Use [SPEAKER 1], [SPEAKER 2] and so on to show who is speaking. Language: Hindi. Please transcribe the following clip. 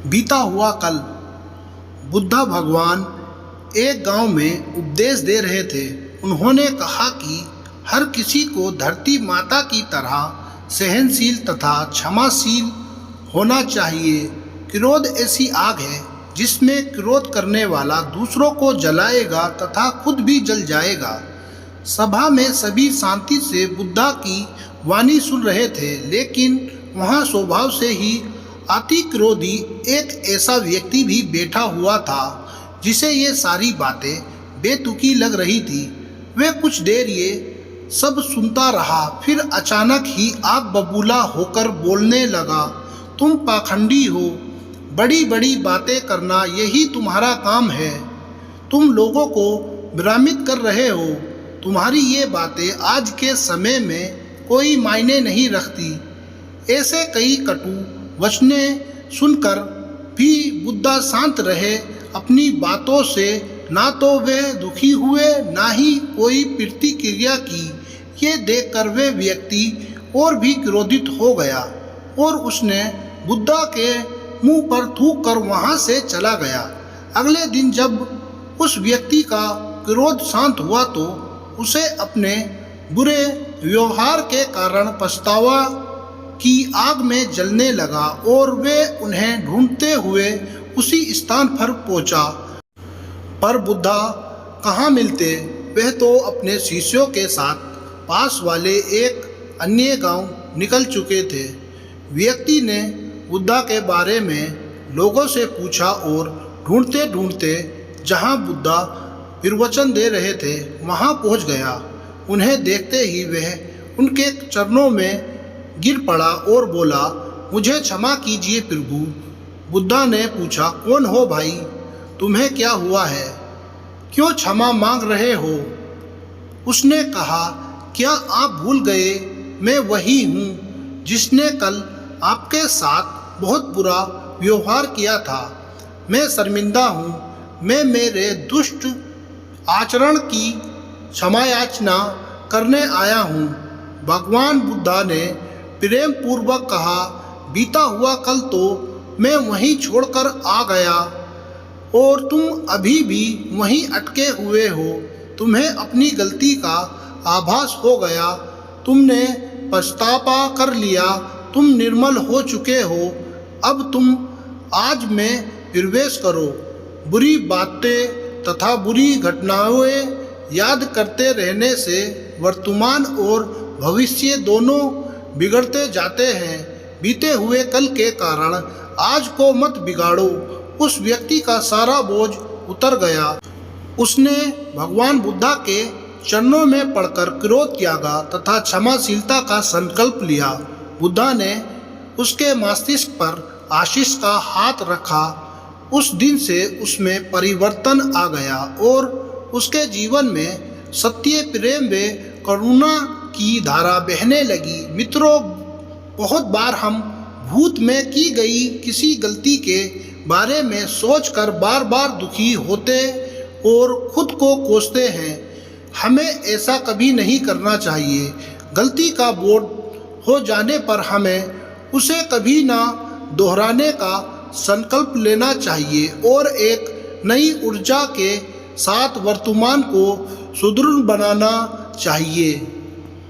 [SPEAKER 1] बीता हुआ कल। बुद्धा भगवान एक गांव में उपदेश दे रहे थे। उन्होंने कहा कि हर किसी को धरती माता की तरह सहनशील तथा क्षमाशील होना चाहिए। क्रोध ऐसी आग है जिसमें क्रोध करने वाला दूसरों को जलाएगा तथा खुद भी जल जाएगा। सभा में सभी शांति से बुद्धा की वाणी सुन रहे थे, लेकिन वहाँ स्वभाव से ही अति क्रोधी एक ऐसा व्यक्ति भी बैठा हुआ था जिसे ये सारी बातें बेतुकी लग रही थी। वह कुछ देर ये सब सुनता रहा, फिर अचानक ही आग बबूला होकर बोलने लगा, तुम पाखंडी हो, बड़ी बड़ी बातें करना यही तुम्हारा काम है। तुम लोगों को भ्रमित कर रहे हो। तुम्हारी ये बातें आज के समय में कोई मायने नहीं रखती। ऐसे कई कटु वचनें सुनकर भी बुद्धा शांत रहे। अपनी बातों से ना तो वे दुखी हुए, ना ही कोई प्रतिक्रिया की। ये देखकर वे व्यक्ति और भी क्रोधित हो गया और उसने बुद्धा के मुंह पर थूक कर वहाँ से चला गया। अगले दिन जब उस व्यक्ति का क्रोध शांत हुआ तो उसे अपने बुरे व्यवहार के कारण पछतावा की आग में जलने लगा और वे उन्हें ढूंढते हुए उसी स्थान पर पहुंचा। पर बुद्धा कहाँ मिलते। वह तो अपने शिष्यों के साथ पास वाले एक अन्य गांव निकल चुके थे। व्यक्ति ने बुद्धा के बारे में लोगों से पूछा और ढूंढते ढूंढते जहाँ बुद्धा प्रवचन दे रहे थे वहाँ पहुँच गया। उन्हें देखते ही वह उनके चरणों में गिर पड़ा और बोला, मुझे क्षमा कीजिए प्रभु। बुद्धा ने पूछा, कौन हो भाई, तुम्हें क्या हुआ है, क्यों क्षमा मांग रहे हो? उसने कहा, क्या आप भूल गए, मैं वही हूँ जिसने कल आपके साथ बहुत बुरा व्यवहार किया था। मैं शर्मिंदा हूँ। मैं मेरे दुष्ट आचरण की क्षमा याचना करने आया हूँ। भगवान बुद्धा ने प्रेम पूर्वक कहा, बीता हुआ कल तो मैं वहीं छोड़कर आ गया और तुम अभी भी वहीं अटके हुए हो। तुम्हें अपनी गलती का आभास हो गया, तुमने पछतावा कर लिया, तुम निर्मल हो चुके हो। अब तुम आज में प्रवेश करो। बुरी बातें तथा बुरी घटनाएं याद करते रहने से वर्तमान और भविष्य दोनों बिगड़ते जाते हैं। बीते हुए कल के कारण आज को मत बिगाड़ो। उस व्यक्ति का सारा बोझ उतर गया। उसने भगवान बुद्धा के चरणों में पड़कर क्रोध त्यागा तथा क्षमाशीलता का संकल्प लिया। बुद्धा ने उसके मस्तिष्क पर आशीष का हाथ रखा। उस दिन से उसमें परिवर्तन आ गया और उसके जीवन में सत्य, प्रेम व करुणा की धारा बहने लगी। मित्रों, बहुत बार हम भूत में की गई किसी गलती के बारे में सोचकर बार बार दुखी होते और खुद को कोसते हैं। हमें ऐसा कभी नहीं करना चाहिए। गलती का बोझ हो जाने पर हमें उसे कभी ना दोहराने का संकल्प लेना चाहिए और एक नई ऊर्जा के साथ वर्तमान को सुदृढ़ बनाना चाहिए।